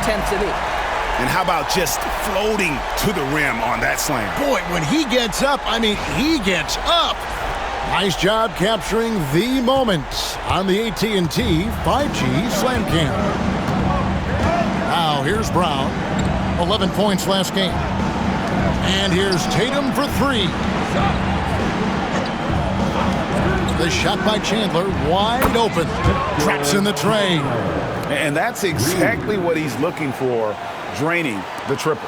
intensity. And how about just floating to the rim on that slam? Boy, when he gets up, he gets up. Nice job capturing the moment on the AT&T 5G Slam Cam. Now here's Brown. 11 points last game. And here's Tatum for three. The shot by Chandler, wide open. Traps in the tray. And that's exactly what he's looking for, draining the triple.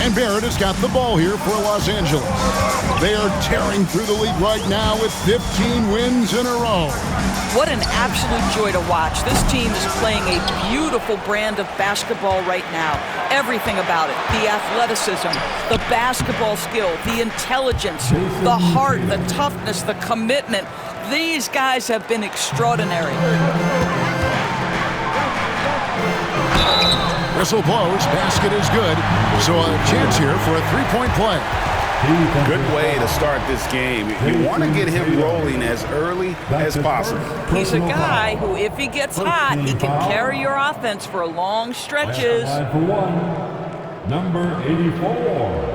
And Barrett has got the ball here for Los Angeles. They are tearing through the league right now with 15 wins in a row. What an absolute joy to watch. This team is playing a beautiful brand of basketball right now. Everything about it. The athleticism, the basketball skill, the intelligence, the heart, the toughness, the commitment. These guys have been extraordinary. Whistle blows, basket is good. So a chance here for a three-point play. Good way to start this game. You want to get him rolling as early as possible. He's a guy who, if he gets hot, he can carry your offense for long stretches. Number 84.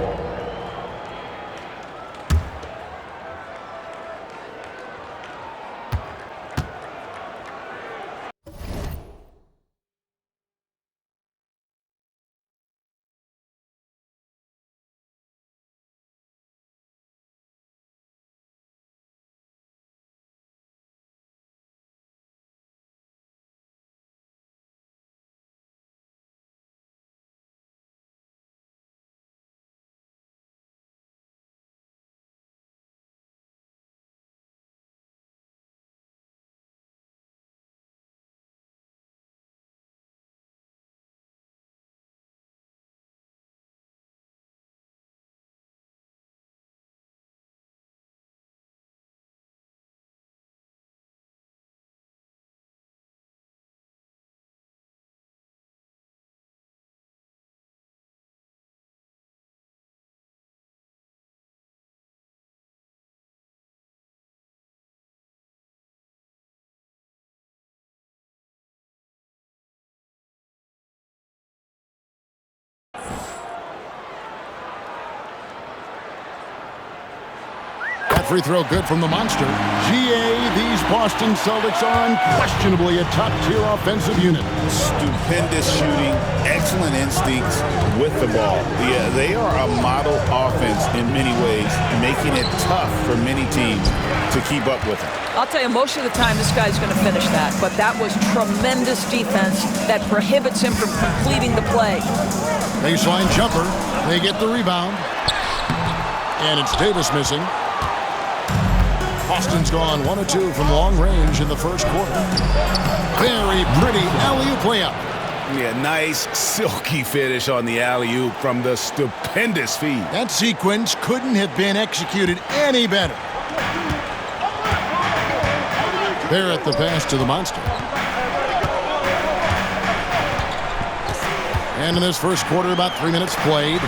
That free throw good from the monster. GA, these Boston Celtics are unquestionably a top-tier offensive unit. Stupendous shooting, excellent instincts with the ball. Yeah, they are a model offense in many ways, making it tough for many teams to keep up with them. I'll tell you, most of the time this guy's going to finish that, but that was tremendous defense that prohibits him from completing the play. Baseline jumper. They get the rebound. And it's Davis missing. Boston's gone 1 of 2 from long range in the first quarter. Very pretty alley-oop layup. Yeah, nice, silky finish on the alley-oop from the stupendous feed. That sequence couldn't have been executed any better. Barrett the pass to the monster. And in this first quarter, about 3 minutes played.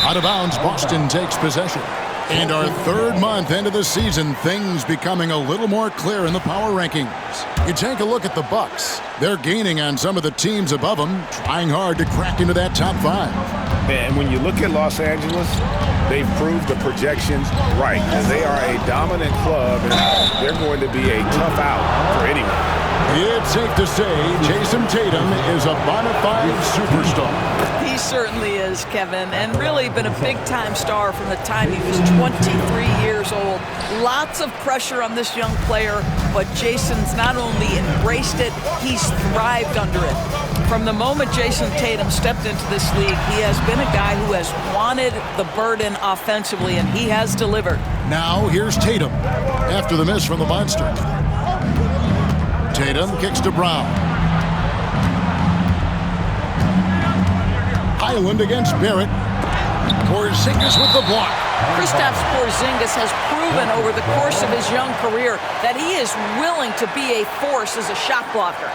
Out of bounds, Boston takes possession. And our third month into the season, things becoming a little more clear in the power rankings. You take a look at the Bucks. They're gaining on some of the teams above them, trying hard to crack into that top 5. And when you look at Los Angeles, they've proved the projections right. They are a dominant club, and they're going to be a tough out for anyone. It's safe to say Jason Tatum is a bona fide superstar. He certainly is, Kevin, and really been a big-time star from the time he was 23 years old. Lots of pressure on this young player, but Jason's not only embraced it, he's thrived under it. From the moment Jason Tatum stepped into this league, he has been a guy who has wanted the burden offensively, and he has delivered. Now here's Tatum after the miss from the monster. Tatum kicks to Brown. Highland against Barrett. Porzingis with the block. Kristaps Porzingis has proven over the course of his young career that he is willing to be a force as a shot blocker.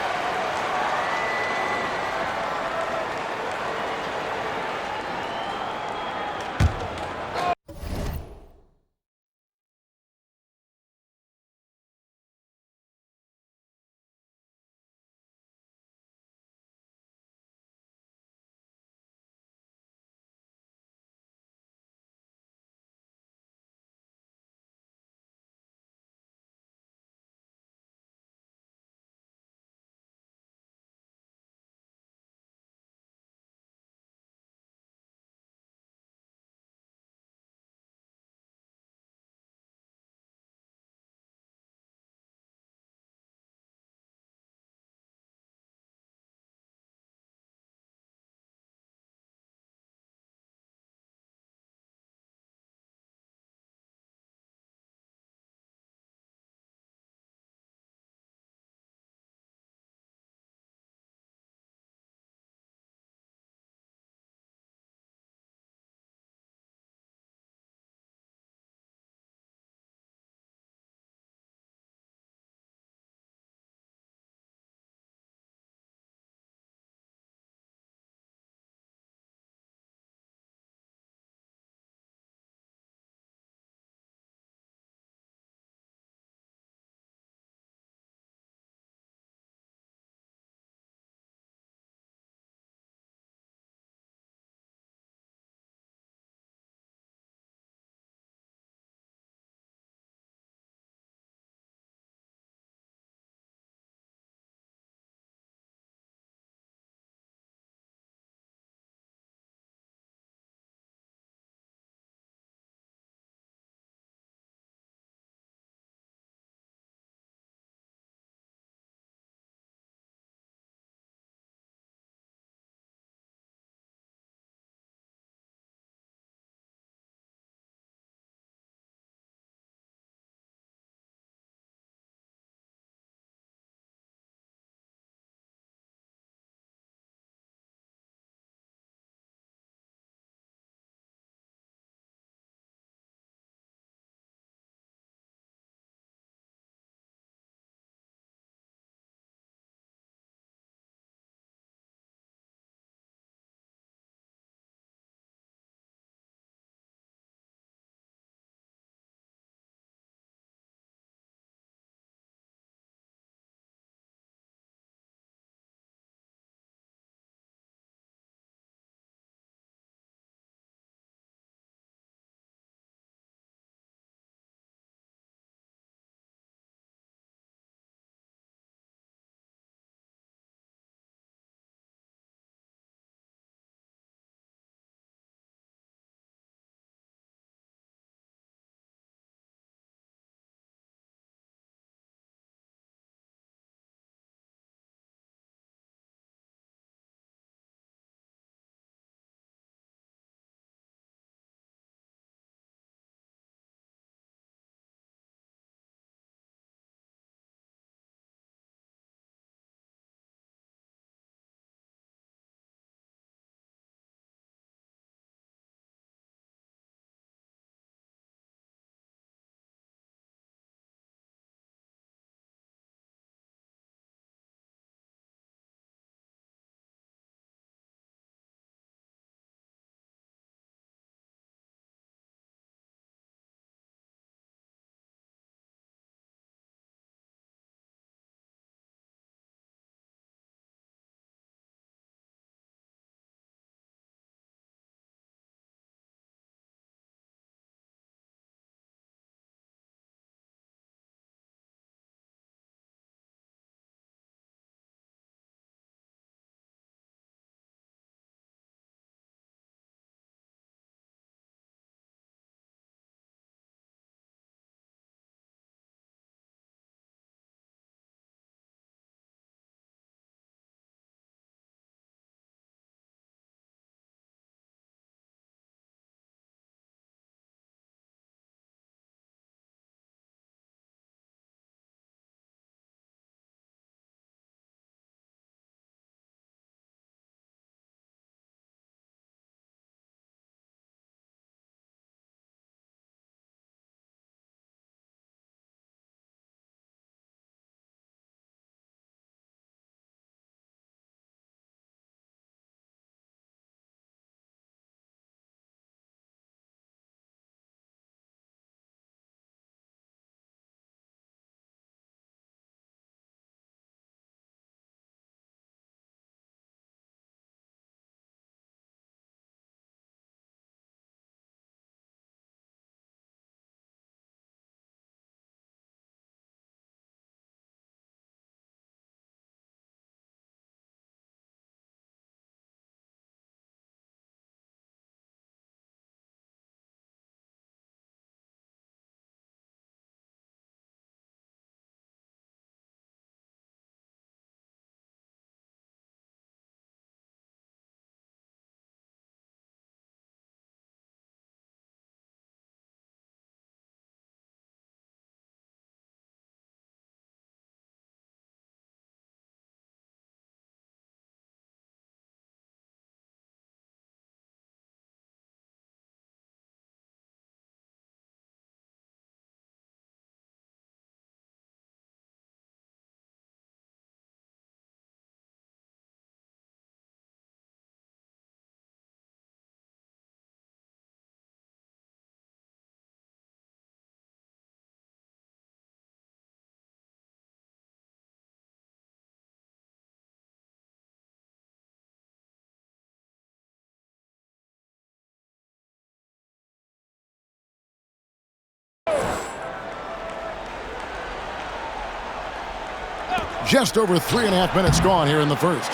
Just over 3.5 minutes gone here in the first.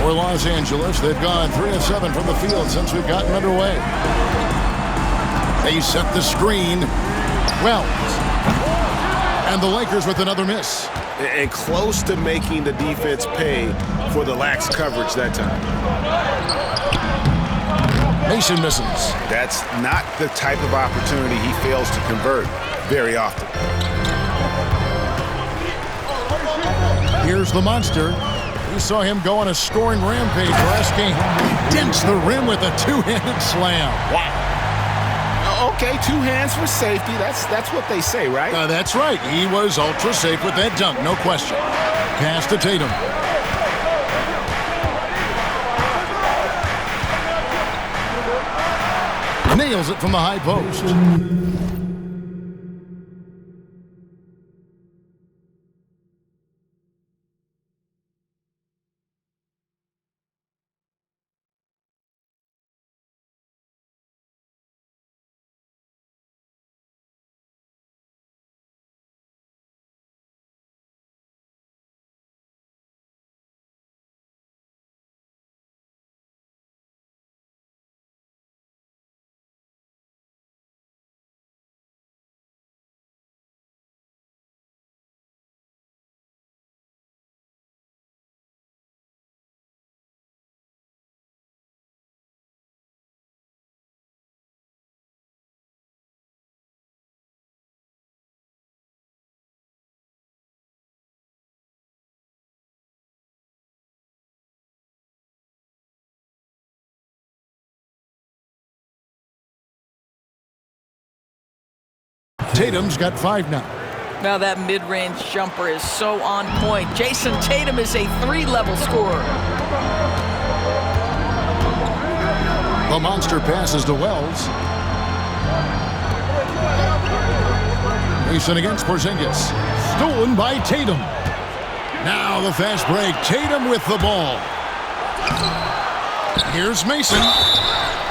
For Los Angeles, they've gone 3 of 7 from the field since we've gotten underway. They set the screen. Wells. And the Lakers with another miss. And close to making the defense pay for the lax coverage that time. Mason misses. That's not the type of opportunity he fails to convert very often. Here's the monster. We saw him go on a scoring rampage last game. Dents the rim with a two-handed slam. Wow. Okay, 2 hands for safety. That's what they say, right? That's right. He was ultra safe with that dunk, no question. Pass to Tatum. Nails it from the high post. Tatum's got 5 now. Now that mid-range jumper is so on point. Jason Tatum is a 3-level scorer. The monster passes to Wells. Mason against Porzingis. Stolen by Tatum. Now the fast break. Tatum with the ball. Here's Mason.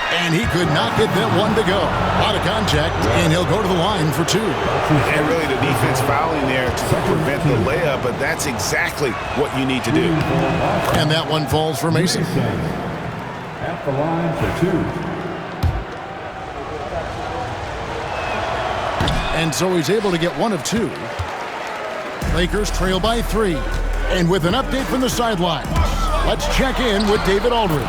And he could not get that one to go. Out of contact, and he'll go to the line for 2. And really the defense fouling there to prevent the layup, but that's exactly what you need to do. And that one falls for Mason. At the line for 2. And so he's able to get 1 of 2. Lakers trail by 3. And with an update from the sideline, let's check in with David Aldridge.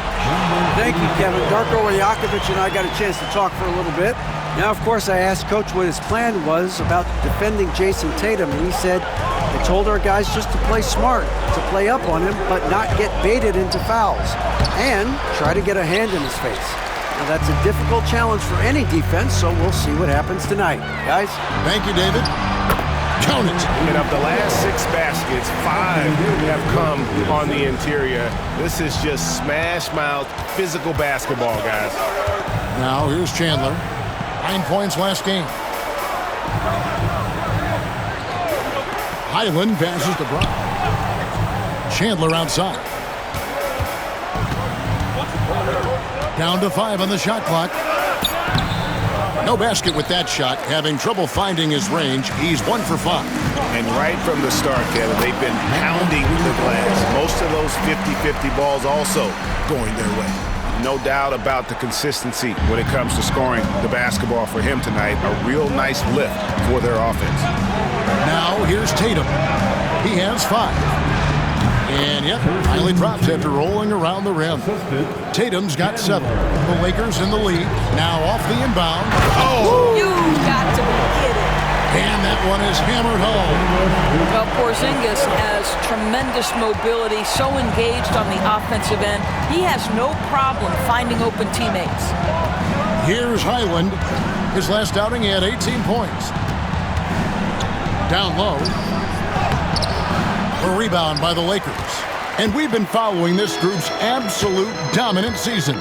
Thank you, Kevin. Darko Rajakovic and I got a chance to talk for a little bit. Now, of course, I asked Coach what his plan was about defending Jason Tatum, and he said they told our guys just to play smart, to play up on him, but not get baited into fouls, and try to get a hand in his face. Now, that's a difficult challenge for any defense, so we'll see what happens tonight. Guys? Thank you, David. Count it. And of the last 6 baskets, 5 have come on the interior. This is just smash-mouth physical basketball, guys. Now here's Chandler. 9 points last game. Highland passes to Brown. Chandler outside. Down to 5 on the shot clock. No basket with that shot. Having trouble finding his range. He's 1 for 5. And right from the start, Kevin, they've been pounding the glass. Most of those 50-50 balls also going their way. No doubt about the consistency when it comes to scoring the basketball for him tonight. A real nice lift for their offense. Now here's Tatum. He has 5. And yep, finally drops after rolling around the rim. Tatum's got 7. The Lakers in the lead. Now off the inbound. Oh! You got to be kidding. And that one is hammered home. Well, Porzingis has tremendous mobility, so engaged on the offensive end. He has no problem finding open teammates. Here's Highland. His last outing, he had 18 points. Down low. A rebound by the Lakers. And we've been following this group's absolute dominant season,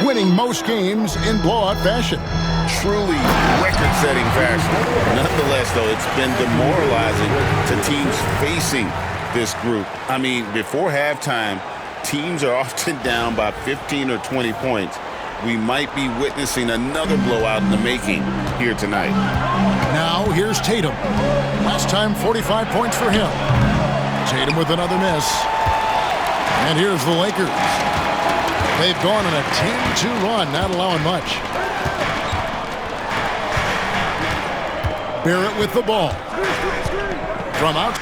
winning most games in blowout fashion. Truly record-setting fashion. Nonetheless, though, it's been demoralizing to teams facing this group. I mean, before halftime, teams are often down by 15 or 20 points. we might be witnessing another blowout in the making here tonight. Now here's Tatum. Last time 45 points for him. Tatum with another miss. And here's the Lakers. They've gone on a 10-2 run, not allowing much. Barrett with the ball. From out.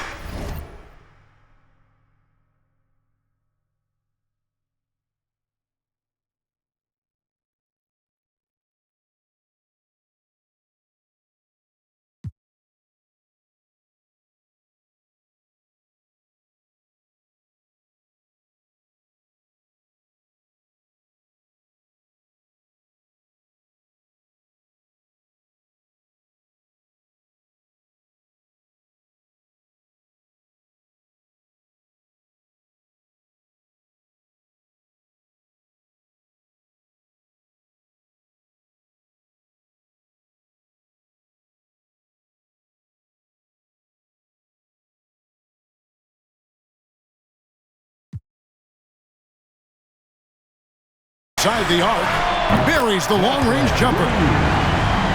Inside the arc, buries the long-range jumper.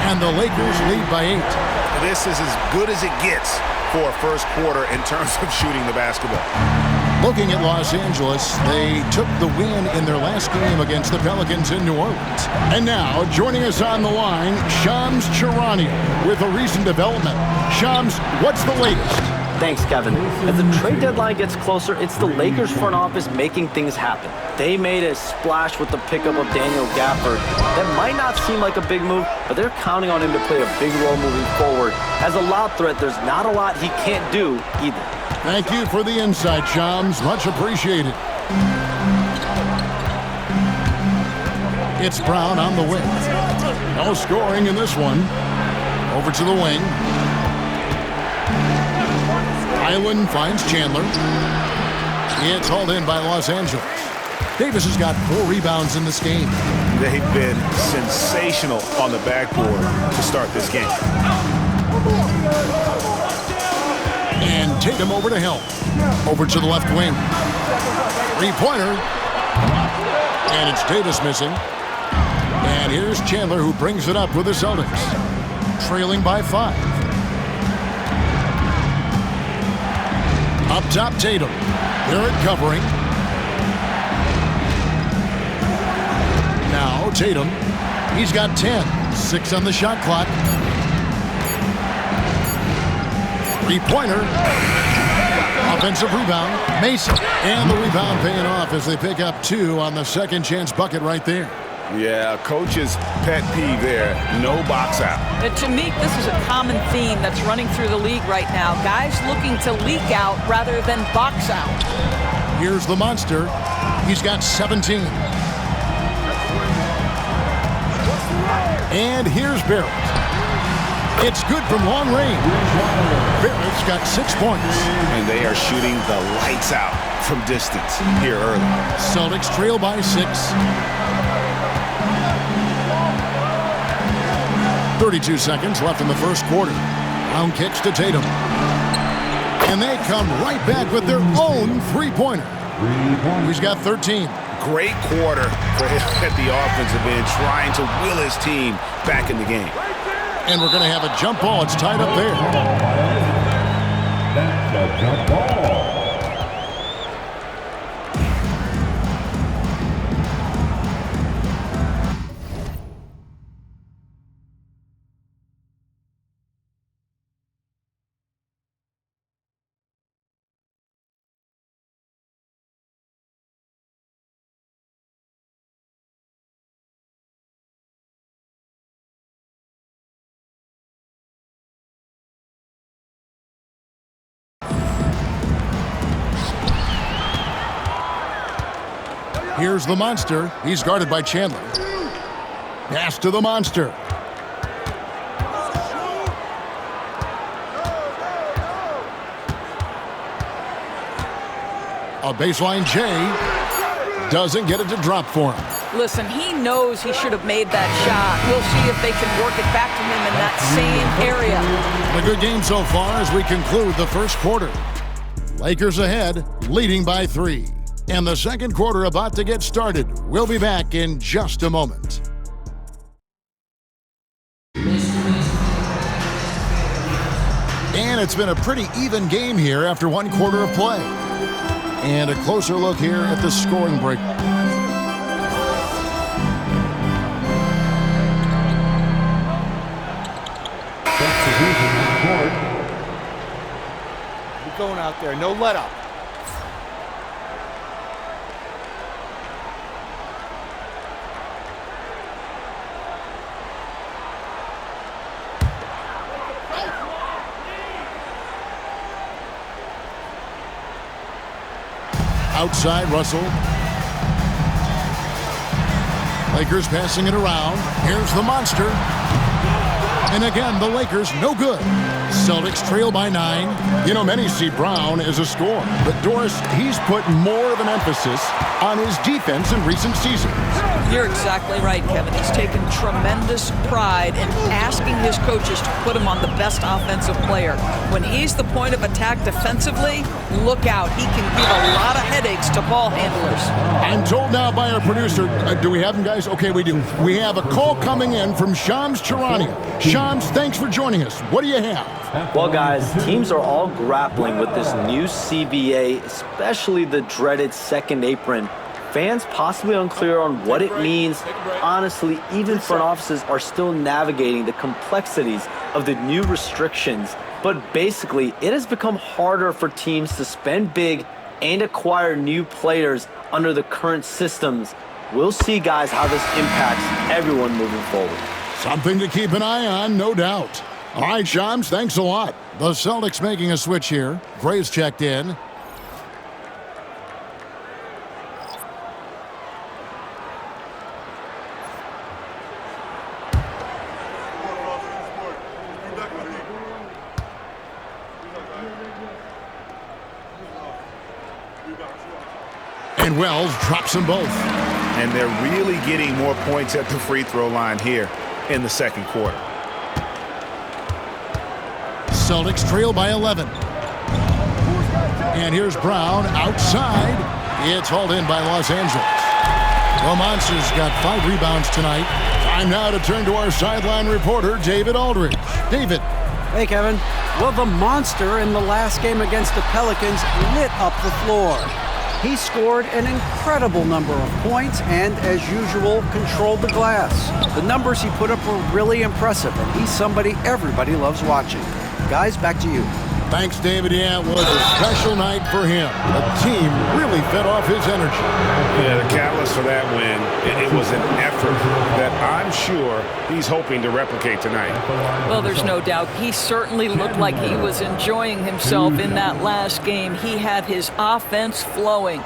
And the Lakers lead by 8. This is as good as it gets for a first quarter in terms of shooting the basketball. Looking at Los Angeles, they took the win in their last game against the Pelicans in New Orleans. And now, joining us on the line, Shams Charania with a recent development. Shams, what's the latest? Thanks, Kevin. As the trade deadline gets closer, it's the Lakers front office making things happen. They made a splash with the pickup of Daniel Gafford. That might not seem like a big move, but they're counting on him to play a big role moving forward. As a lob threat, there's not a lot he can't do either. Thank you for the insight, Shams. Much appreciated. It's Brown on the wing. No scoring in this one. Over to the wing. Island finds Chandler. It's hauled in by Los Angeles. Davis has got 4 rebounds in this game. They've been sensational on the backboard to start this game. And Tatum over to help. Over to the left wing. 3-pointer. And it's Davis missing. And here's Chandler who brings it up with the Celtics. Trailing by 5. Up top, Tatum. Barrett covering. Now Tatum. He's got 10. 6 on the shot clock. 3-pointer. Offensive rebound. Mason. And the rebound paying off as they pick up 2 on the second chance bucket right there. Yeah, coach's pet peeve there. No box out. To me, this is a common theme that's running through the league right now. Guys looking to leak out rather than box out. Here's the monster. He's got 17. And here's Barrett. It's good from long range. Barrett's got 6 points. And they are shooting the lights out from distance here early. Celtics trail by 6. 32 seconds left in the first quarter. Brown kicks to Tatum. And they come right back with their own 3-pointer. He's got 13. Great quarter for him at the offensive end, trying to will his team back in the game. And we're going to have a jump ball. It's tied up there. That's a jump ball. Here's the monster. He's guarded by Chandler. Pass to the monster. A baseline J. Doesn't get it to drop for him. Listen, he knows he should have made that shot. We'll see if they can work it back to him in that same area. A good game so far as we conclude the first quarter. Lakers ahead, leading by 3. And the second quarter about to get started. We'll be back in just a moment. And it's been a pretty even game here after one quarter of play. And a closer look here at the scoring break. Keep going out there. No let up. Outside, Russell. Lakers passing it around. Here's the monster. And again, the Lakers no good. Celtics trail by 9. You know, many see Brown as a scorer. But Doris, he's put more of an emphasis on his defense in recent seasons. You're exactly right, Kevin. He's taken tremendous pride in asking his coaches to put him on the best offensive player. When he's the point of attack defensively, look out. He can give a lot of headaches to ball handlers. I'm told now by our producer, do we have him, guys? Okay, we do. We have a call coming in from Shams Charania. Shams, thanks for joining us. What do you have? Well, guys, teams are all grappling with this new CBA, especially the dreaded second apron. Fans possibly unclear on what it means. Honestly, even front offices are still navigating the complexities of the new restrictions. But basically, it has become harder for teams to spend big and acquire new players under the current systems. We'll see, guys, how this impacts everyone moving forward. Something to keep an eye on, no doubt. All right, Shams, thanks a lot. The Celtics making a switch here. Graves checked in. And Wells drops them both. And they're really getting more points at the free throw line here in the second quarter. Celtics trail by 11. And here's Brown outside. It's hauled in by Los Angeles. The Monsters got 5 rebounds tonight. Time now to turn to our sideline reporter, David Aldridge. David. Hey, Kevin. Well, the monster in the last game against the Pelicans lit up the floor. He scored an incredible number of points and, as usual, controlled the glass. The numbers he put up were really impressive, and he's somebody everybody loves watching. Guys, back to you. Thanks, David. Yeah, it was a special night for him. The team really fed off his energy. Yeah, the catalyst for that win, it was an effort that I'm sure he's hoping to replicate tonight. Well, there's no doubt. He certainly looked like he was enjoying himself in that last game. He had his offense flowing.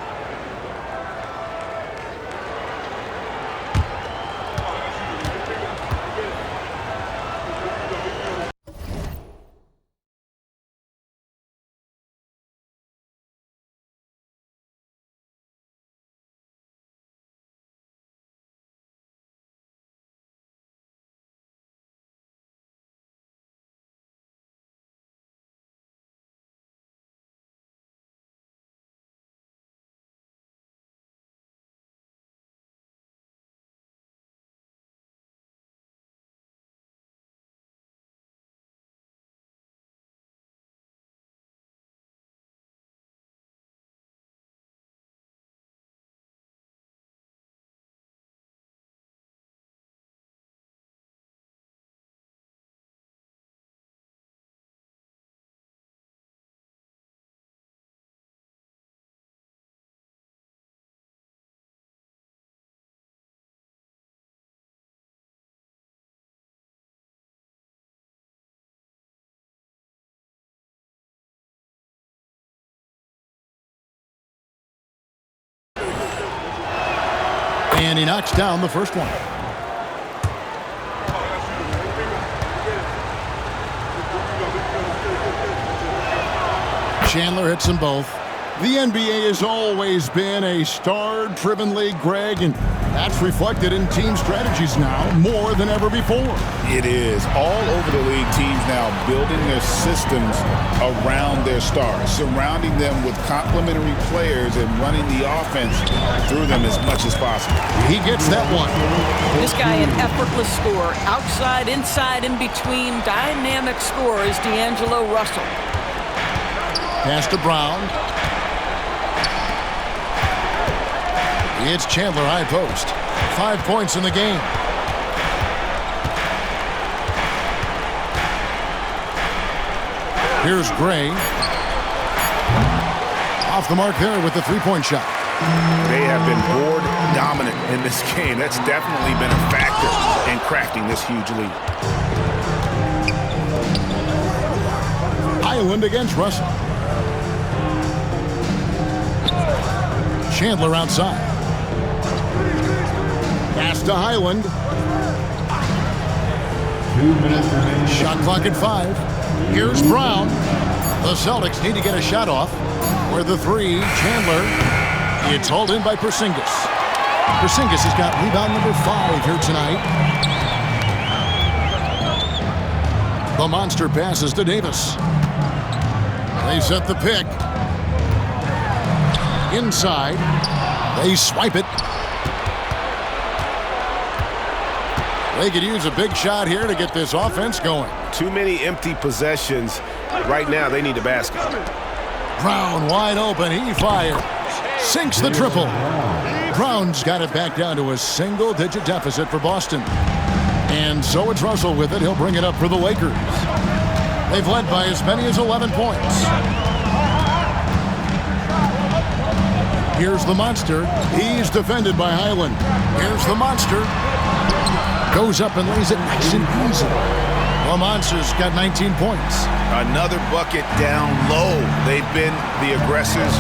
And he knocks down the first one. Chandler hits them both. The NBA has always been a star-driven league, Greg, and that's reflected in team strategies now more than ever before. It is. All over the league, teams now building their systems around their stars, surrounding them with complementary players and running the offense through them as much as possible. He gets that one. This guy, an effortless scorer. Outside, inside, in between, dynamic scorer is D'Angelo Russell. Pass to Brown. It's Chandler high post. 5 points in the game. Here's Gray. Off the mark there with the three-point shot. They have been board dominant in this game. That's definitely been a factor in crafting this huge lead. Highland against Russell. Chandler outside. Pass to Highland. 2 minutes remaining. Shot clock at 5. Here's Brown. The Celtics need to get a shot off. Where the three, Chandler. It's hauled in by Porzingis. Porzingis has got rebound number 5 here tonight. The monster passes to Davis. They set the pick. Inside. They swipe it. They could use a big shot here to get this offense going. Too many empty possessions. Right now, they need a basket. Brown wide open. He fires. Sinks the triple. Brown's got it back down to a single-digit deficit for Boston. And so it's Russell with it. He'll bring it up for the Lakers. They've led by as many as 11 points. Here's the monster. He's defended by Highland. Here's the monster. Goes up and lays it nice and easy. The monster's got 19 points. Another bucket down low. They've been the aggressors,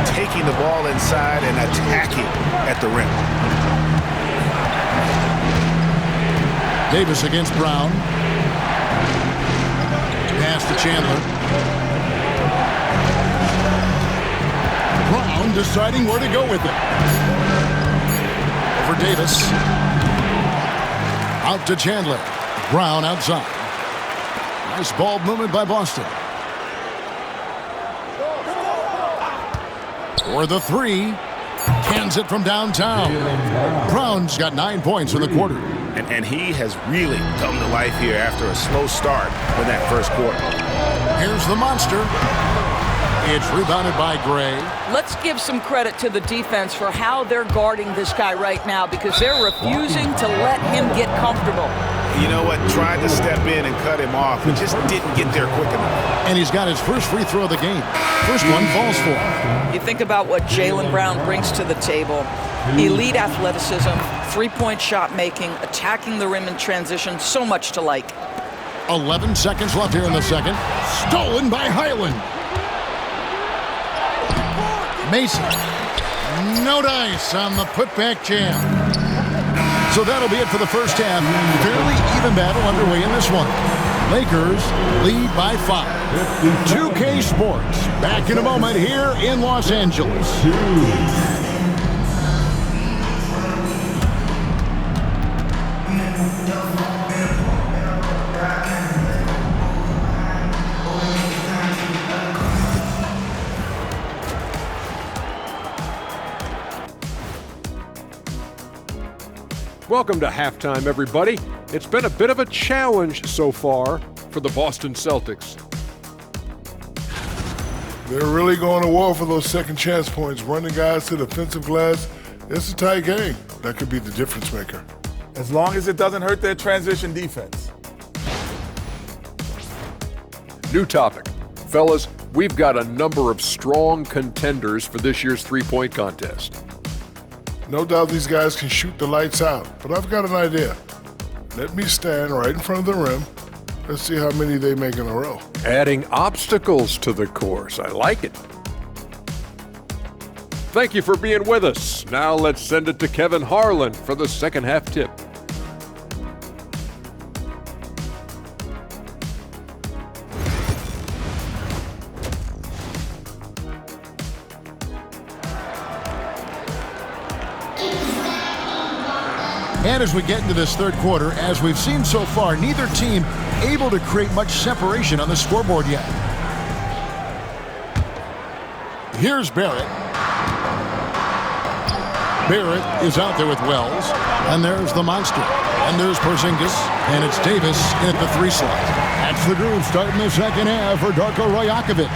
taking the ball inside and attacking at the rim. Davis against Brown. Pass to Chandler. Brown deciding where to go with it. Over Davis. Out to Chandler. Brown outside. Nice ball movement by Boston. For the three. Cans it from downtown. Brown's got 9 points in the quarter. And he has really come to life here after a slow start in that first quarter. Here's the monster. It's rebounded by Gray. Let's give some credit to the defense for how they're guarding this guy right now because they're refusing to let him get comfortable. You know what? Tried to step in and cut him off, but just didn't get there quick enough. And he's got his first free throw of the game. First one falls for him. You think about what Jaylen Brown brings to the table. Elite athleticism, three-point shot making, attacking the rim in transition, so much to like. 11 seconds left here in the second. Stolen by Highland. Mason. No dice on the putback jam. So that'll be it for the first half. Fairly even battle underway in this one. Lakers lead by 5. 2K Sports back in a moment here in Los Angeles. Welcome to halftime, everybody. It's been a bit of a challenge so far for the Boston Celtics. They're really going to war for those second chance points, running guys to the defensive glass. It's a tight game. That could be the difference maker. As long as it doesn't hurt their transition defense. New topic. Fellas, we've got a number of strong contenders for this year's three-point contest. No doubt these guys can shoot the lights out, but I've got an idea. Let me stand right in front of the rim. Let's see how many they make in a row. Adding obstacles to the course. I like it. Thank you for being with us. Now let's send it to Kevin Harlan for the second half tip. And as we get into this third quarter, as we've seen so far, neither team able to create much separation on the scoreboard yet. Here's Barrett. Barrett is out there with Wells. And there's the monster. And there's Porzingis. And it's Davis in at the 3 slot. That's the groove starting the second half for Darko Rajakovic.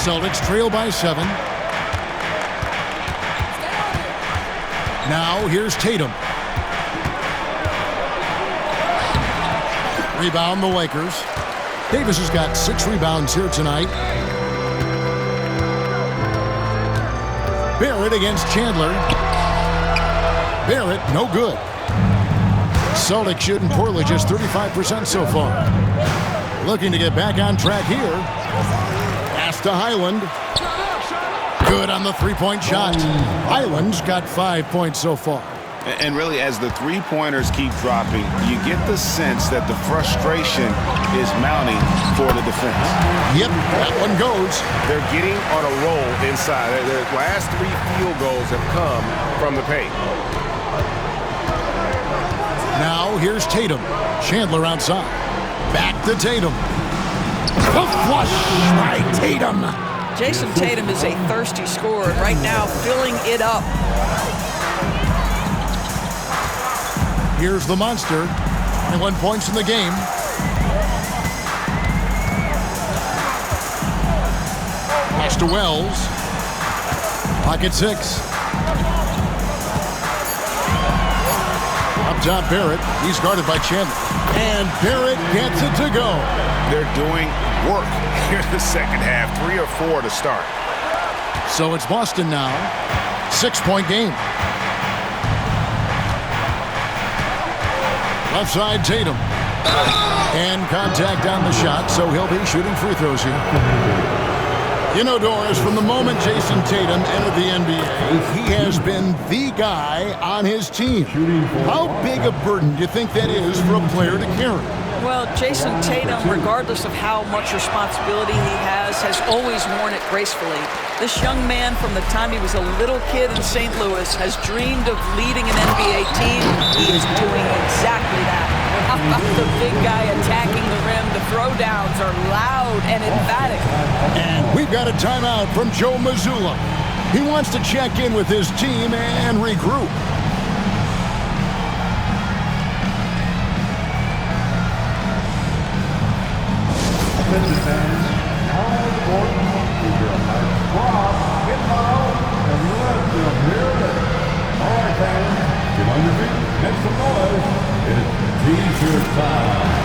Celtics trail by 7. Now here's Tatum. Rebound the Lakers. Davis has got 6 rebounds here tonight. Barrett against Chandler. Barrett, no good. Celtics shooting poorly, just 35% so far. Looking to get back on track here. Pass to Highland. Good on the 3-point shot. Highland's got 5 points so far. And really, as the three-pointers keep dropping, you get the sense that the frustration is mounting for the defense. Yep, that one goes. They're getting on a roll inside. Their last 3 field goals have come from the paint. Now here's Tatum. Chandler outside. Back to Tatum. A flush by Tatum. Jason Tatum is a thirsty scorer, and right now filling it up. Here's the monster. 21 points in the game. Pass to Wells. Pocket 6. Up top, Barrett. He's guarded by Chandler. And Barrett gets it to go. They're doing work here in the second half. 3 or 4 to start. So it's Boston now. 6-point game. Left side, Tatum. And contact on the shot, so he'll be shooting free throws here. You know, Doris, from the moment Jason Tatum entered the NBA, he has been the guy on his team. How big a burden do you think that is for a player to carry? Well, Jason Tatum, regardless of how much responsibility he has always worn it gracefully. This young man, from the time he was a little kid in St. Louis, has dreamed of leading an NBA team. He is doing exactly that. How about the big guy attacking the rim? The throwdowns are loud and emphatic. And we've got a timeout from Joe Mazzulla. He wants to check in with his team and regroup. Attention fans, how important is your squad, get fouled, and let them hear it. All right, fans, get on your feet, make some noise. It's T-shirt time.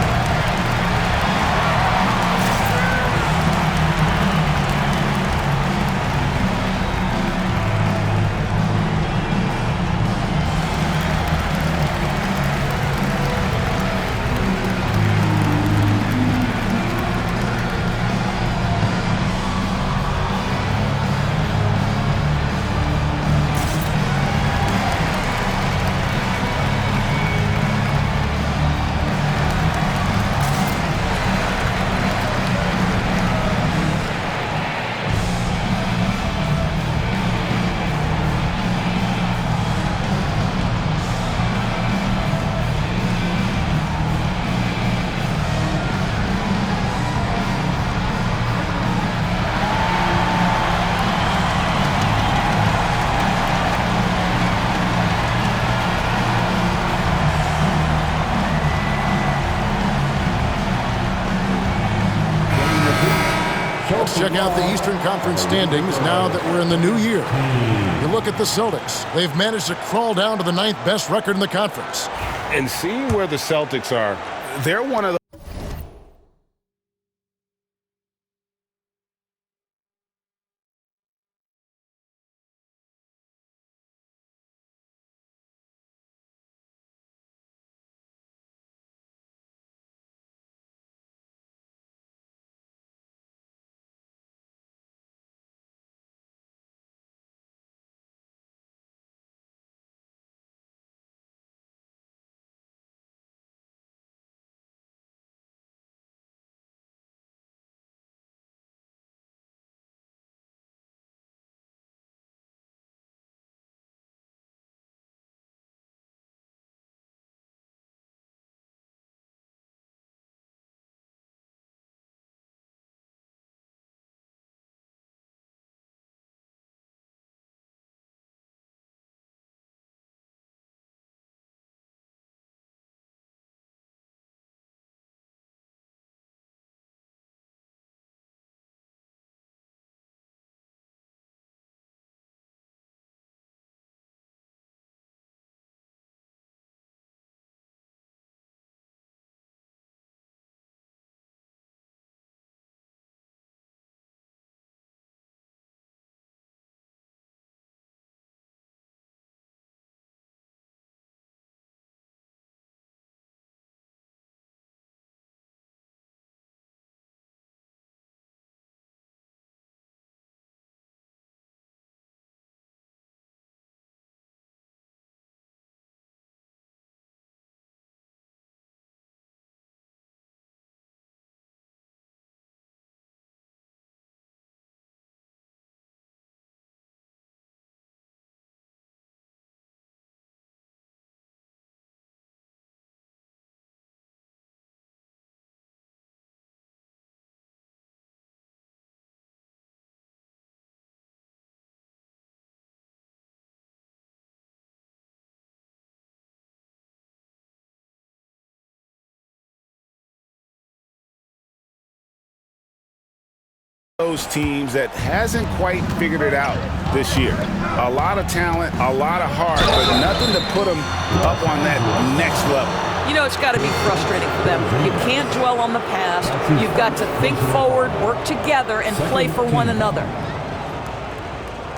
Let's check out the Eastern Conference standings now that we're in the new year. You look at the Celtics. They've managed to crawl down to the 9th best record in the conference. And seeing where the Celtics are, they're one of the Those teams that hasn't quite figured it out this year. A lot of talent, a lot of heart, but nothing to put them up on that next level. You know, it's got to be frustrating for them. You can't dwell on the past. You've got to think forward, work together, and play for one another.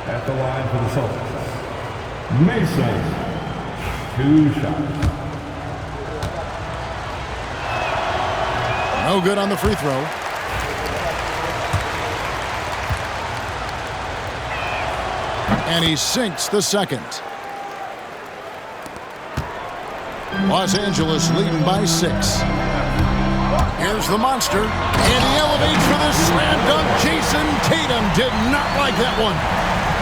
At the line for the Celtics, Mason, 2 shots. No good on the free throw. And he sinks the second. Los Angeles leading by 6. Here's the monster, and he elevates for the slam dunk. Jason Tatum did not like that one.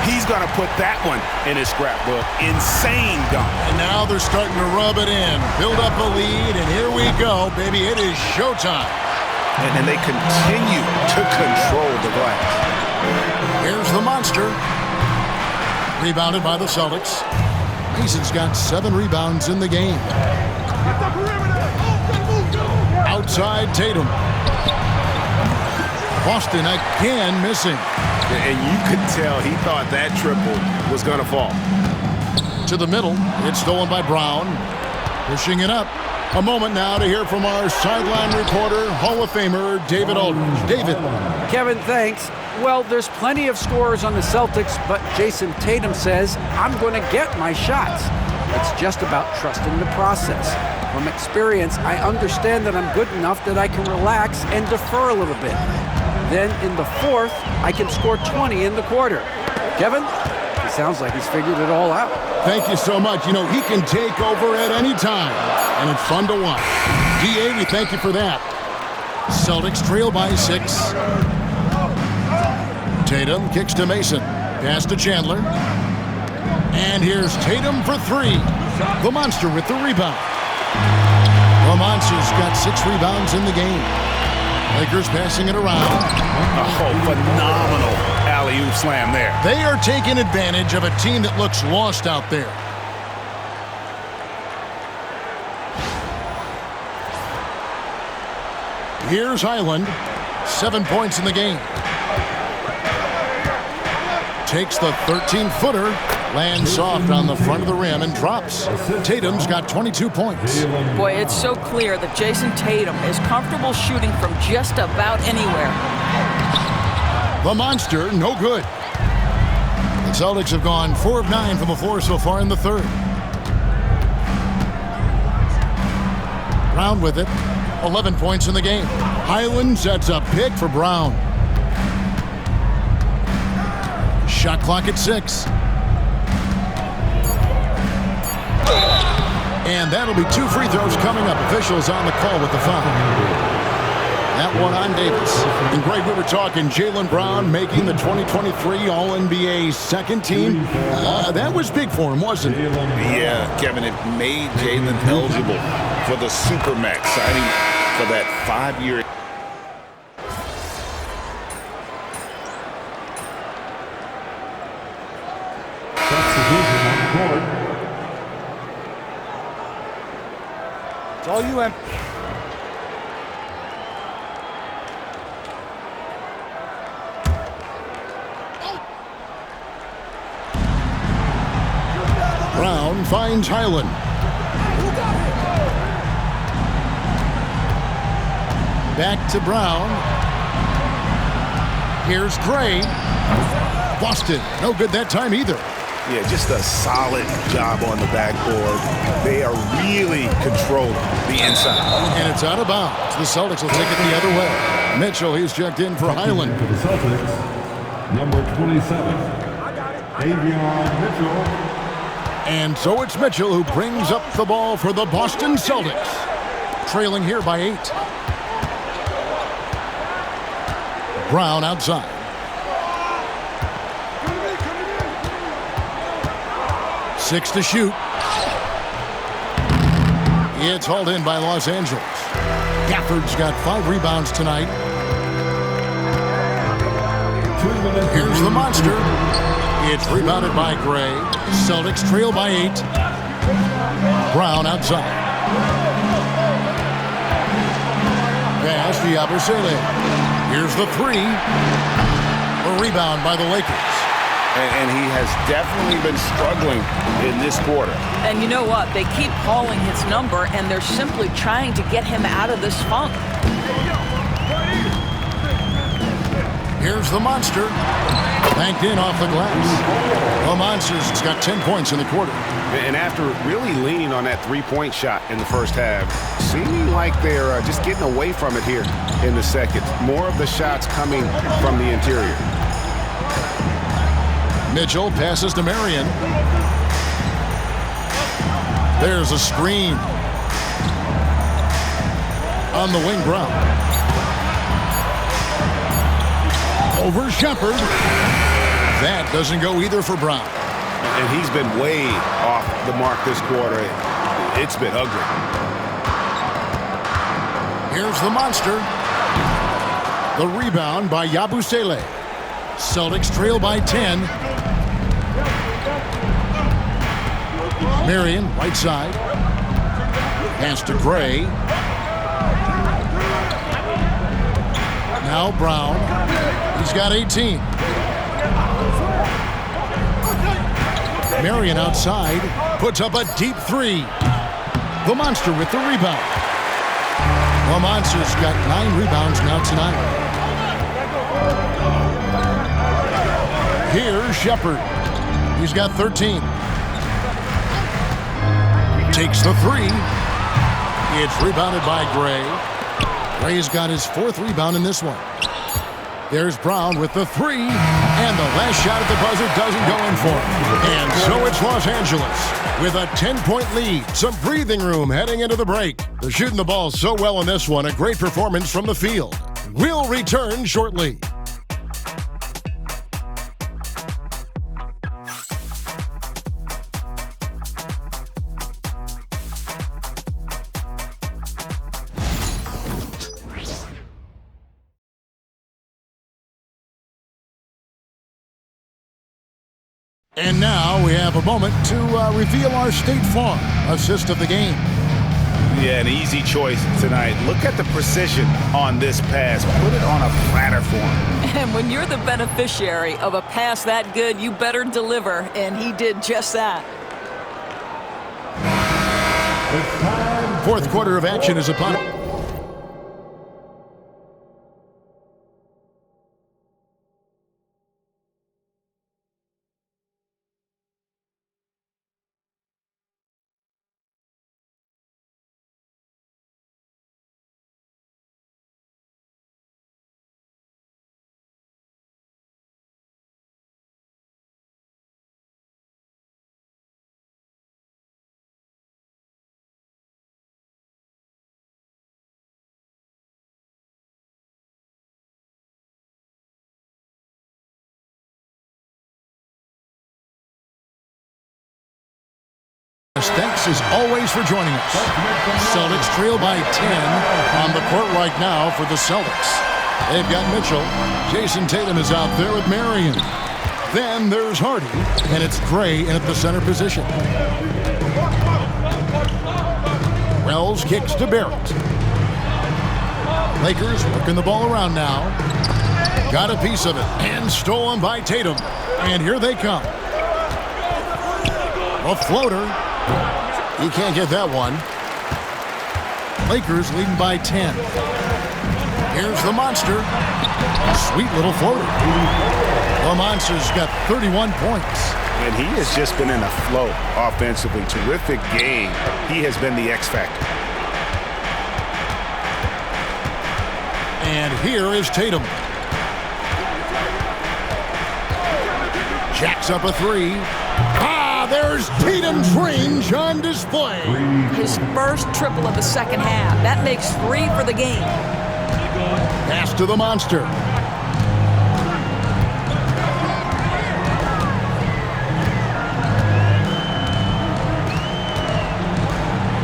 He's going to put that one in his scrapbook. Insane dunk. And now they're starting to rub it in, build up a lead, and here we go, baby. It is showtime. And they continue to control the glass. Here's the monster. Rebounded by the Celtics. Mason's got 7 rebounds in the game. Outside Tatum. Boston again missing. And you could tell he thought that triple was going to fall. To the middle. It's stolen by Brown. Pushing it up. A moment now to hear from our sideline reporter, Hall of Famer David Aldridge. David. Kevin, thanks. Well, there's plenty of scorers on the Celtics, but Jason Tatum says, I'm going to get my shots. It's just about trusting the process. From experience, I understand that I'm good enough that I can relax and defer a little bit. Then in the fourth, I can score 20 in the quarter. Kevin, it sounds like he's figured it all out. Thank you so much. You know, he can take over at any time, and it's fun to watch. DA, we thank you for that. Celtics trail by 6. Tatum kicks to Mason. Pass to Chandler. And here's Tatum for 3. The monster with the rebound. The monster's got 6 rebounds in the game. Lakers passing it around. Oh, phenomenal alley-oop slam there. They are taking advantage of a team that looks lost out there. Here's Highland. 7 points in the game. Takes the 13-footer, lands soft on the front of the rim and drops. Tatum's got 22 points. Boy, it's so clear that Jason Tatum is comfortable shooting from just about anywhere. The monster, no good. The Celtics have gone 4 of 9 from the floor so far in the third. Brown with it, 11 points in the game. Highland sets a pick for Brown. Shot clock at 6. And that'll be 2 free throws coming up. Officials on the call with the foul. That one on Davis. And Greg, we were talking Jaylen Brown making the 2023 All-NBA second team. That was big for him, wasn't it? Yeah, Kevin, it made Jaylen eligible for the Supermax signing for that 5-year. It's all you, Em. Brown finds Highland. Back to Brown. Here's Gray. Boston, no good that time either. Yeah, just a solid job on the backboard. They are really controlling the inside. And it's out of bounds. The Celtics will take it the other way. Mitchell, he's checked in for Highland. For the Celtics, number 27, Davion Mitchell. And so it's Mitchell who brings up the ball for the Boston Celtics. Trailing here by 8. Brown outside. Six to shoot. It's hauled in by Los Angeles. Gafford's got 5 rebounds tonight. Here's the monster. It's rebounded by Gray. Celtics trail by 8. Brown outside. Pass to Yabusele. Here's the three. A rebound by the Lakers. And he has definitely been struggling in this quarter. And you know what? They keep calling his number, and they're simply trying to get him out of this funk. Here's the Monster. Banked in off the glass. The Monster's got 10 points in the quarter. And after really leaning on that three-point shot in the first half, seeming like they're just getting away from it here in the second. More of the shots coming from the interior. Mitchell passes to Marion. There's a screen. On the wing, Brown. Over Shepherd. That doesn't go either for Brown. And he's been way off the mark this quarter. It's been ugly. Here's the Monster. The rebound by Yabusele. Celtics trail by 10. Marion, right side. Pass to Gray. Now Brown. He's got 18. Marion outside. Puts up a deep three. The Monster with the rebound. The Monster's got 9 rebounds now tonight. Here's Shepherd. He's got 13. Takes the three. It's rebounded by Gray. Gray's got his 4th rebound in this one. There's Brown with the three. And the last shot at the buzzer doesn't go in for him. And so it's Los Angeles with a 10-point lead. Some breathing room heading into the break. They're shooting the ball so well in this one. A great performance from the field. We'll return shortly. And now we have a moment to reveal our State Farm assist of the game. Yeah, an easy choice tonight. Look at the precision on this pass. Put it on a platter for him. And when you're the beneficiary of a pass that good, you better deliver, and he did just that. 4th quarter of action is upon it. Thanks as always for joining us. Celtics trail by 10 on the court right now for the Celtics. They've got Mitchell. Jason Tatum is out there with Marion. Then there's Hardy, and it's Gray in at the center position. Wells kicks to Barrett. Lakers working the ball around now. Got a piece of it, and stolen by Tatum. And here they come. A floater. He can't get that one. Lakers leading by 10. Here's the Monster. Sweet little floater. The Monster's got 31 points. And he has just been in a flow offensively. Terrific game. He has been the X factor. And here is Tatum. Jacks up a three. There's Tatum's range on display. His first triple of the second half. That makes 3 for the game. Pass to the Monster.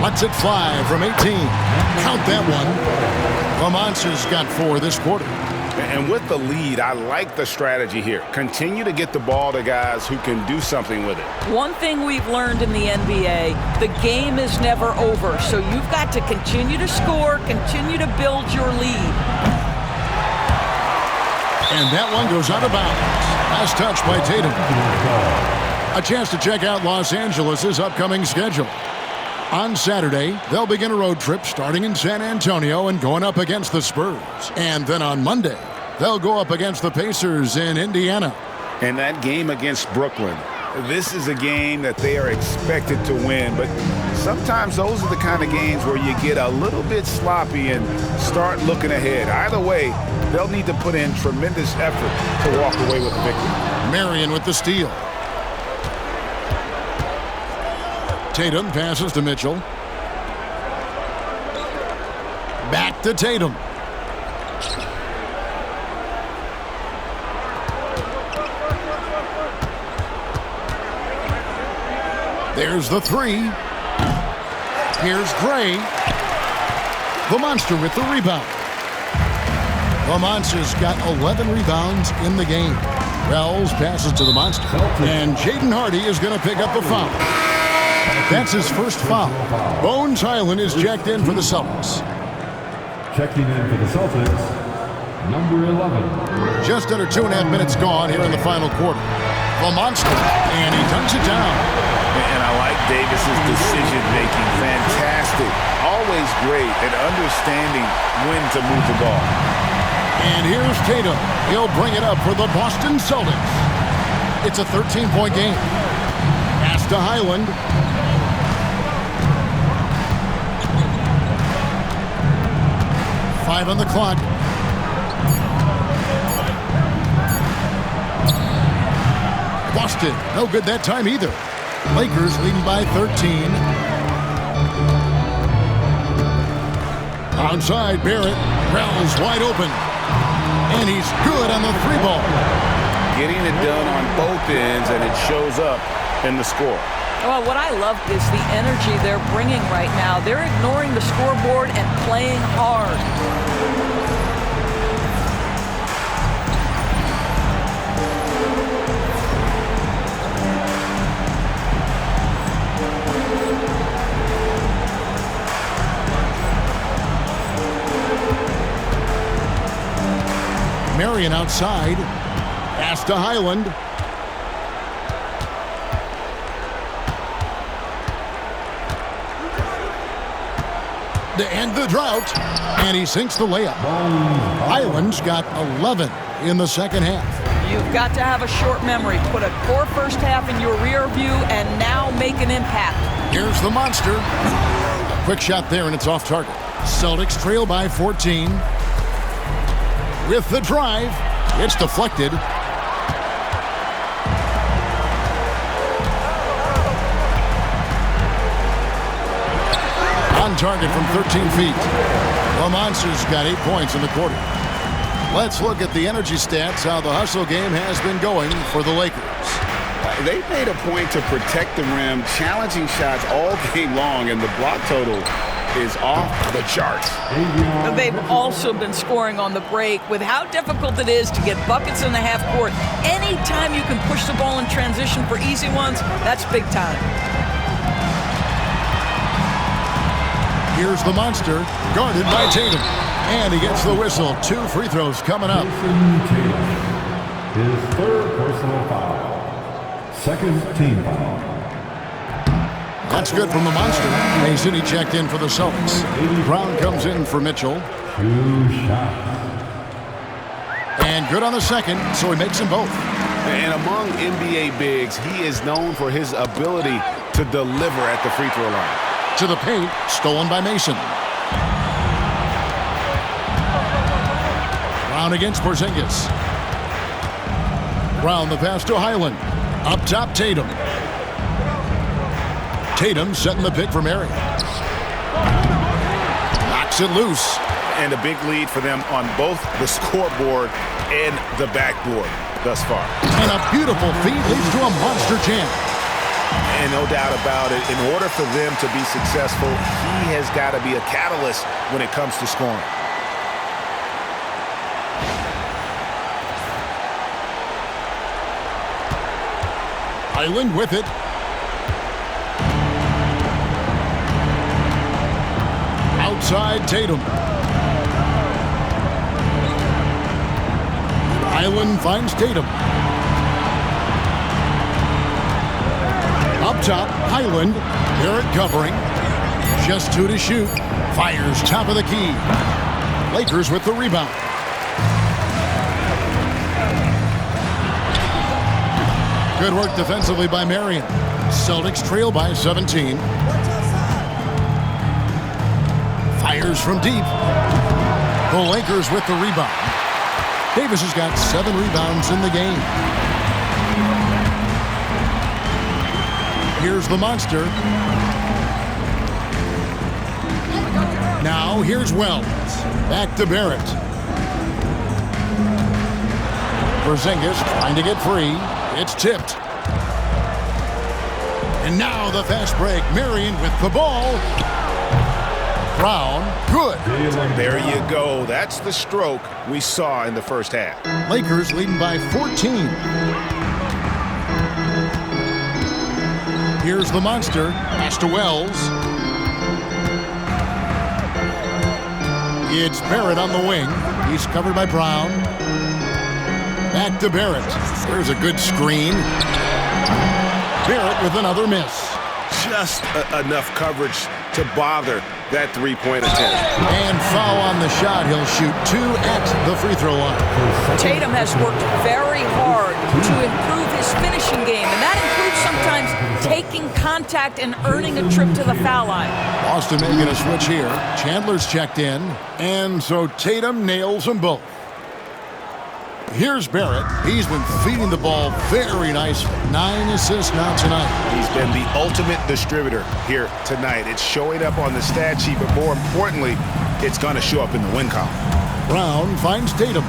Lets it fly from 18. Count that one. The Monster's got 4 this quarter. And with the lead, I like the strategy here. Continue to get the ball to guys who can do something with it. One thing we've learned in the NBA, the game is never over. So you've got to continue to score, continue to build your lead. And that one goes out of bounds. Last touch by Tatum. A chance to check out Los Angeles' upcoming schedule. On Saturday, they'll begin a road trip starting in San Antonio and going up against the Spurs. And then on Monday, they'll go up against the Pacers in Indiana. And that game against Brooklyn, this is a game that they are expected to win, but sometimes those are the kind of games where you get a little bit sloppy and start looking ahead. Either way, they'll need to put in tremendous effort to walk away with the victory. Marion with the steal. Tatum passes to Mitchell. Back to Tatum. There's the three. Here's Gray. The Monster with the rebound. The Monster's got 11 rebounds in the game. Wells passes to the Monster. And Jaden Hardy is going to pick up a foul. That's his first foul. Bones Hyland is checked in for the Celtics. Checking in for the Celtics, number 11. Just under 2.5 minutes gone here in the final quarter. The Monster, and he dunks it down. And I like Davis's decision-making. Fantastic. Always great at understanding when to move the ball. And here's Tatum. He'll bring it up for the Boston Celtics. It's a 13-point game. Pass to Hyland. Five on the clock. Boston, no good that time either. Lakers leading by 13. Outside, Barrett. Ralls wide open. And he's good on the three ball. Getting it done on both ends, and it shows up in the score. Well, what I love is the energy they're bringing right now. They're ignoring the scoreboard and playing hard. Marion outside. Pass to Hyland. To end the drought. And he sinks the layup. Hyland's got 11 in the second half. You've got to have a short memory. Put a core first half in your rear view and now make an impact. Here's the Monster. A quick shot there, and it's off target. Celtics trail by 14. With the drive, it's deflected. On target from 13 feet. The Monsters got 8 points in the quarter. Let's look at the energy stats, how the hustle game has been going for the Lakers. They made a point to protect the rim, challenging shots all game long, and the block total is off the charts. They've also been scoring on the break. With how difficult it is to get buckets in the half court, anytime you can push the ball in transition for easy ones, that's big time. Here's the Monster, guarded by Tatum. And he gets the whistle. 2 free throws coming up. His third personal foul. Second team foul. That's good from the Monster. Mason, he checked in for the Celtics. Brown comes in for Mitchell. 2 shots. And good on the second, so he makes them both. And among NBA bigs, he is known for his ability to deliver at the free throw line. To the paint, stolen by Mason. Brown against Porzingis. Brown the pass to Hyland. Up top, Tatum. Tatum setting the pick for Marion. Knocks it loose. And a big lead for them on both the scoreboard and the backboard thus far. And a beautiful feed leads to a monster jam. And no doubt about it, in order for them to be successful, he has got to be a catalyst when it comes to scoring. Hyland with it. Outside Tatum. Highland finds Tatum. Up top, Highland. Barrett covering. Just 2 to shoot. Fires top of the key. Lakers with the rebound. Good work defensively by Marion. Celtics trail by 17. Fires from deep. The Lakers with the rebound. Davis has got 7 rebounds in the game. Here's the Monster. Now here's Wells. Back to Barrett. Porzingis trying to get free. It's tipped. And now the fast break. Marion with the ball. Brown, good. There you go. That's the stroke we saw in the first half. Lakers leading by 14. Here's the Monster. Pass to Wells. It's Barrett on the wing. He's covered by Brown. Back to Barrett. There's a good screen. Barrett with another miss. Just enough coverage to bother that three-point attempt. And foul on the shot. He'll shoot 2 at the free throw line. Tatum has worked very hard to improve his finishing game, and that includes sometimes taking contact and earning a trip to the foul line. Boston making a switch here. Chandler's checked in, and so Tatum nails them both. Here's Barrett. He's been feeding the ball very nicely. 9 assists now tonight. He's been the ultimate distributor here tonight. It's showing up on the stat sheet, but more importantly, it's going to show up in the win column. Brown finds Tatum.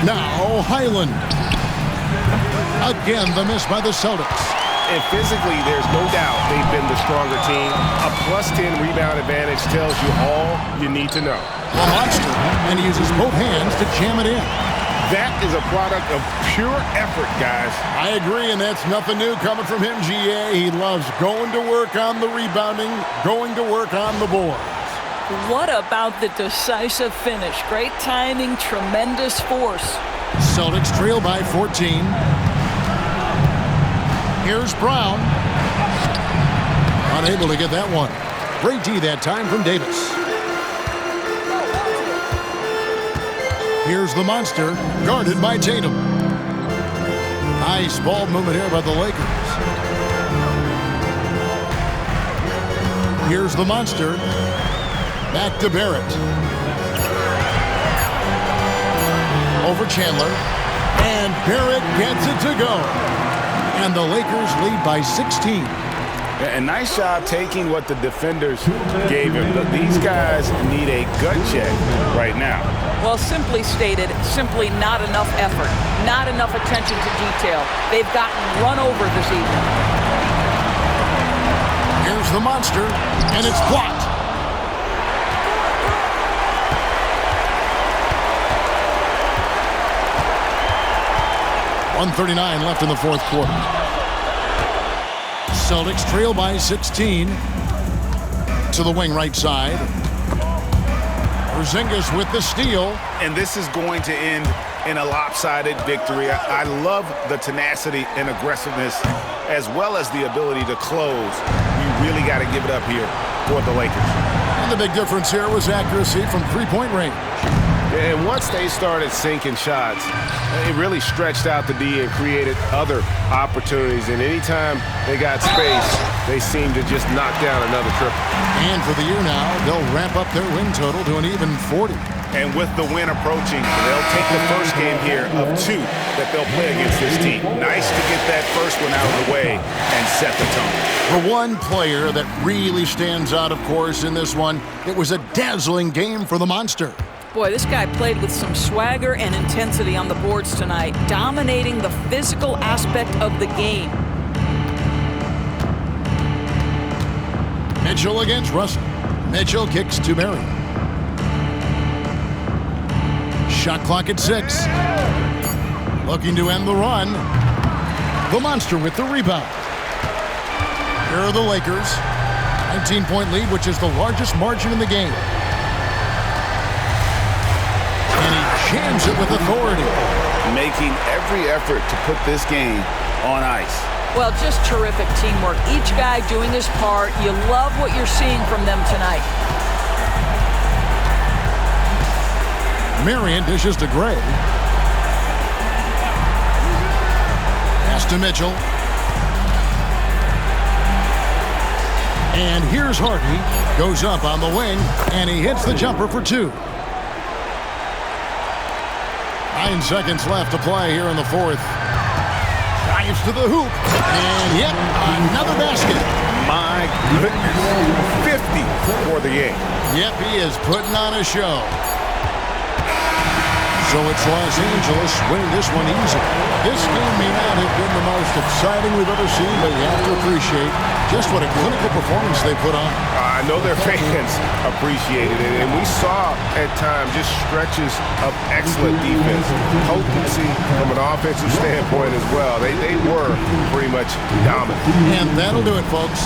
Now Highland. Again, the miss by the Celtics. And physically, there's no doubt they've been the stronger team. A +10 rebound advantage tells you all you need to know. The Monster, and he uses both hands to jam it in. That is a product of pure effort, guys. I agree, and that's nothing new coming from him, GA. He loves going to work on the rebounding, going to work on the boards. What about the decisive finish? Great timing, tremendous force. Celtics trail by 14. Here's Brown. Unable to get that one. Great D that time from Davis. Here's the Monster, guarded by Tatum. Nice ball movement here by the Lakers. Here's the Monster. Back to Barrett. Over Chandler. And Barrett gets it to go. And the Lakers lead by 16. And nice job taking what the defenders gave him. But these guys need a gut check right now. Well, simply stated, simply not enough effort, not enough attention to detail. They've gotten run over this evening. Here's the Monster, and it's blocked. .139 left in the fourth quarter. Celtics trail by 16. To the wing right side. Porzingis with the steal. And this is going to end in a lopsided victory. I love the tenacity and aggressiveness as well as the ability to close. You really got to give it up here for the Lakers. And the big difference here was accuracy from three-point range. And once they started sinking shots, it really stretched out the D and created other opportunities. And anytime they got space, they seemed to just knock down another triple. And for the year now, they'll ramp up their win total to an even 40. And with the win approaching, they'll take the first game here of 2 that they'll play against this team. Nice to get that first one out of the way and set the tone. For one player that really stands out, of course, in this one, it was a dazzling game for the Monster. Boy, this guy played with some swagger and intensity on the boards tonight, dominating the physical aspect of the game. Mitchell against Russell. Mitchell kicks to Marion. Shot clock at 6. Looking to end the run. The Monster with the rebound. Here are the Lakers. 19-point lead, which is the largest margin in the game. jams it with authority. Making every effort to put this game on ice. Well, just terrific teamwork. Each guy doing his part. You love what you're seeing from them tonight. Marion dishes to Gray. Pass to Mitchell. And here's Hardy. Goes up on the wing, and he hits the jumper for 2. 9 seconds left to play here in the fourth. Drives to the hoop, and yet another basket. My goodness, 50 for the game. Yep, he is putting on a show. So it's Los Angeles winning this one easy. This game may not have been the most exciting we've ever seen, but you have to appreciate just what a clinical performance they put on. I know their fans appreciated it, and we saw at times just stretches of excellent defense, potency from an offensive standpoint as well. They were pretty much dominant. And that'll do it, folks.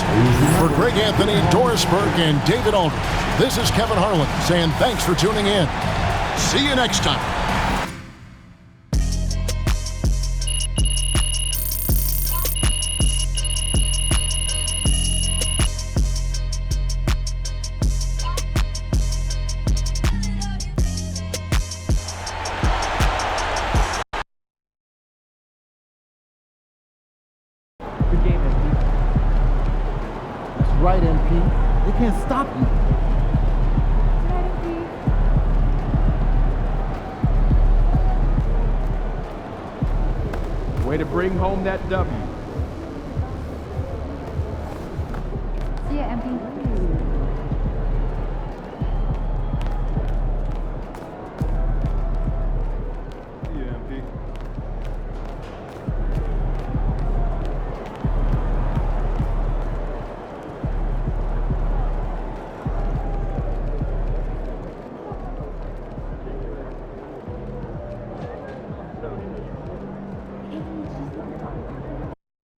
For Greg Anthony, Doris Burke, and David Aldridge, this is Kevin Harlan saying thanks for tuning in. See you next time. Right, MP. They can't stop you. Way to bring home that W. See ya, MP.